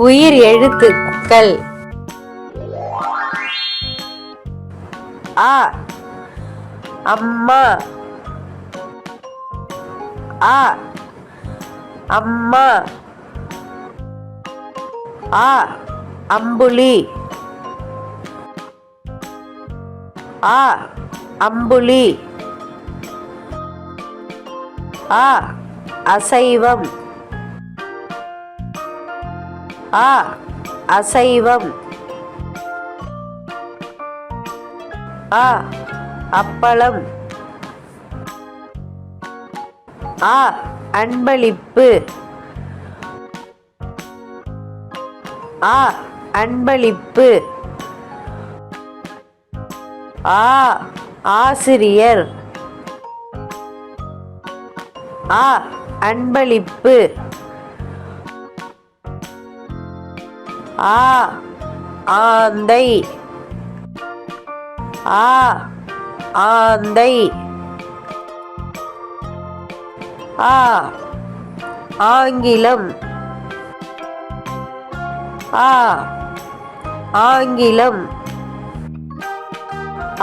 உயிர் எழுத்துக்கள். அ அம்மா, அ அம்மா, அ அம்புலி, அ அம்புலி, அ அசைவம், அ அசைவம், அ அப்பளம், அ அன்பளிப்பு, அ அன்பளிப்பு, ஆ ஆசிரியர், அ அன்பளிப்பு, ஆ ஆந்தை, ஆ ஆந்தை, ஆ ஆங்கிலம், ஆ ஆங்கிலம்,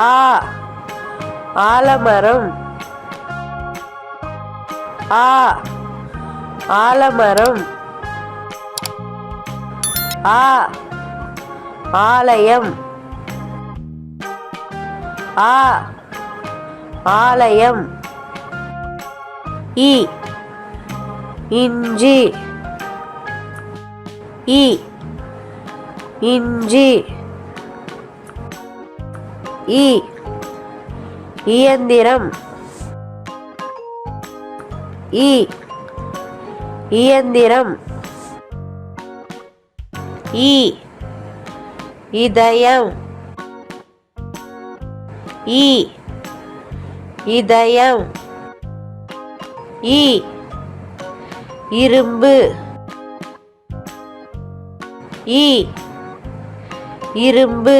ஆ ஆலமரம், ஆ ஆலமரம், ஆ ஆலயம், ஆ ஆலயம், இ இஞ்சி, இ இஞ்சி, இ இயந்திரம், இ இயந்திரம், இ இதயம், இ இதயம், இ இரும்பு, இ இரும்பு,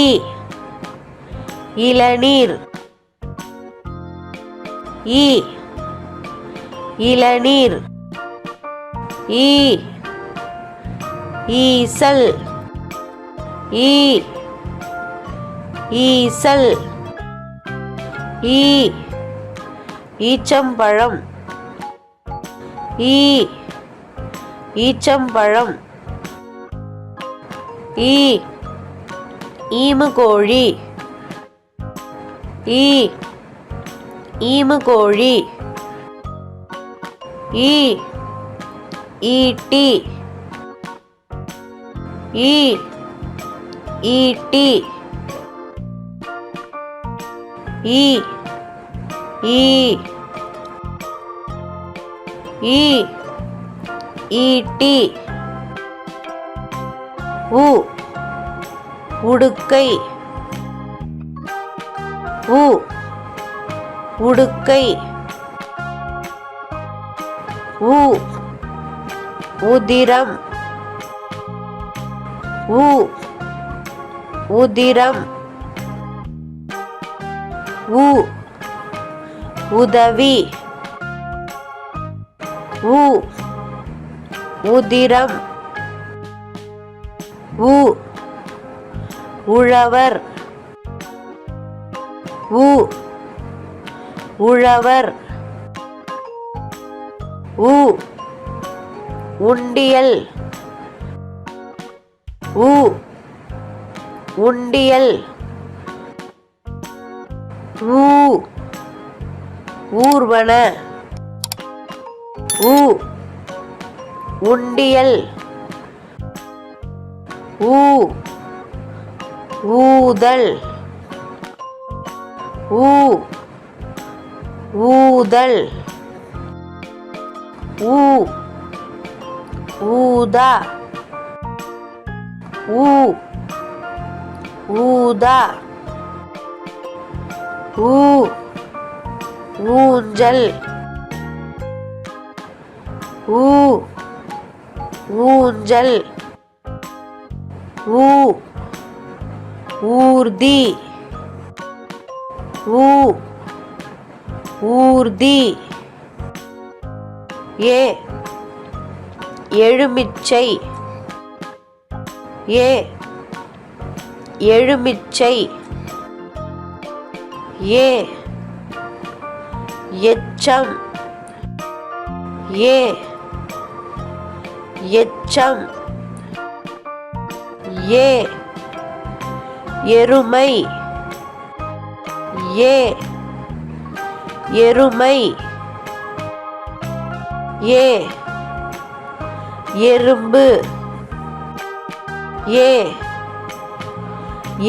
இ இளநீர், இ இளநீர், இ ஈசல், இ ஈசல், இ ஈச்சம்பழம், இ ஈச்சம்பழம், இ ஈமுகோழி, இ ஈமுகோழி, இ ஈட்டி, இ ஈட்டி, இ ஈ இ ஈட்டி, உ உடுக்கை, உ உடுக்கை, உ உதிரம், உ உதிரம், உ உதவி, உ உதிரம், உ உழவர், உ உழவர், உ உண்டியல், உ உண்டியல், ஊ ஊர்வன, உ உண்டியல், ஊ ஊதல், ஊ ஊதல், ஊ ஊதா, ஊ ஊதா, ஊ ஊஞ்சல், ஊ ஊஞ்சல், ஊ ஊர்தி, ஊ ஊர்தி, ஏ எழுமிச்சை ஏ எழுமிச்சை ஏ எச்சம் ஏ எச்சம் ஏ எருமை ஏ எருமை ஏ எறும்பு ஏ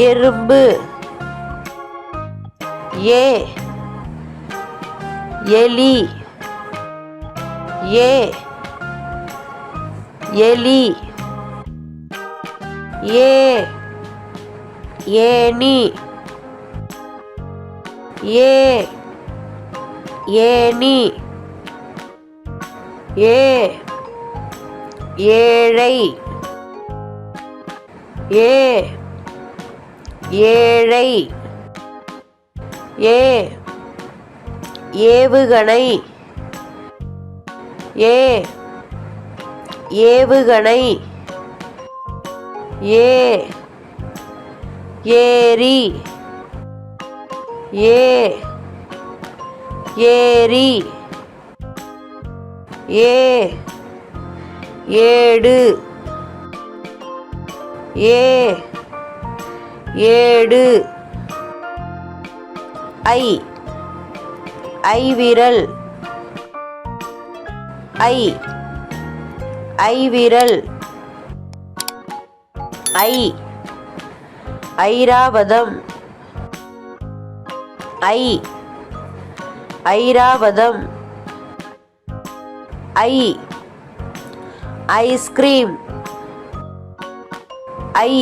எறும்பு ஏ எலி ஏ எலி ஏ ஏணி ஏ ஏணி ஏ ஏழை ஏ ஏழை ஏ ஏவுகணை ஏ ஏவுகணை ஏ ஏரி ஏ ஏரி ஏ ஏடு ஏ ஏடு ஐ ஐவிரல் ஐ ஐவிரல் ஐ ஐராவதம் ஐ ஐராவதம் ஐ ஐஸ்கிரீம் ஐ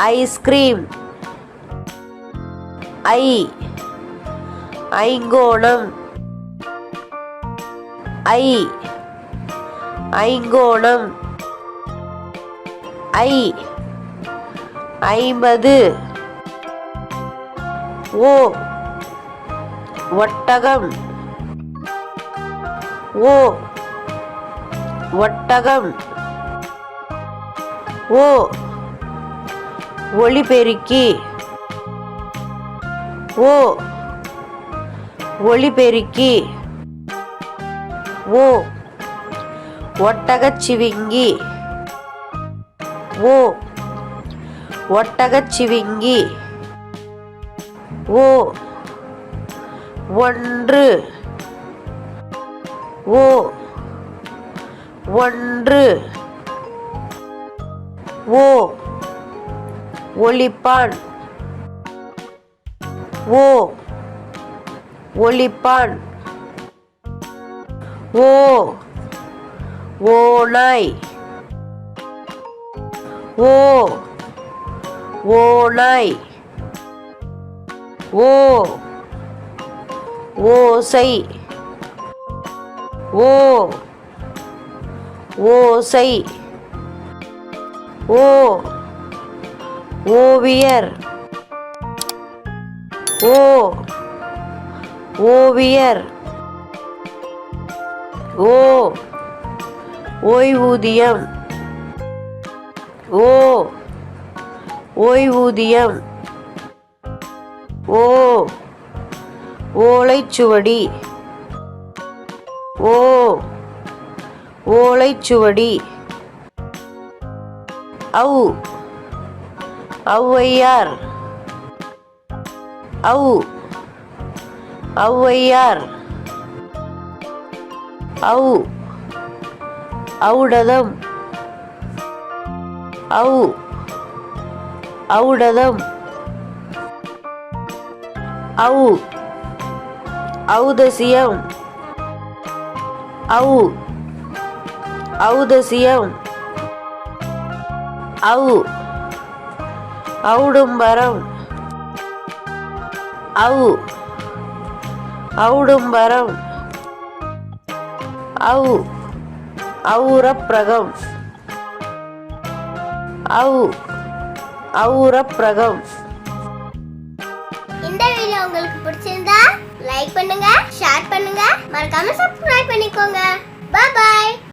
ஐஸ்கிரீம் ஐ ஐங்கோணம் ஐ ஐங்கோணம் ஐ 50 ஓ ஒட்டகம் ஓ ஒட்டகம் ஓ ஒலிபெருக்கி ஓ ஒலிபெருக்கி ஓ ஒட்டகச்சிவிங்கி ஓ ஒட்டகச்சிவிங்கி ஓ ஒன்று ஓ ஒன்று ஓ ஒலிப்பான் ஓ ஒலிப்பான் ஓ ஓநாய் ஓ ஓநாய் ஓ ஓசை ஓ ஓசை ஓ ஓவியர் ஓ ஓவியர் ஓ ஓய்வூதியம் ஓ ஓய்வூதியம் ஓ ஓலைச்சுவடி ஓ ஓலைச்சுவடி ஔ ஔவையார் ஔ ஔவையார் ஔ ஔடதம் ஔ ஔடதம் ஔ ஔதசியம் ஔ ஔதசியம் ஔ ஔடும்பரம் ஔ ஔடும்பரம் ஔ ஔரப்பிரகம் ஔ ஔரப்பிரகம். இந்த வீடியோ உங்களுக்கு பிடிச்சிருந்தா லைக் பண்ணுங்க, ஷேர் பண்ணுங்க,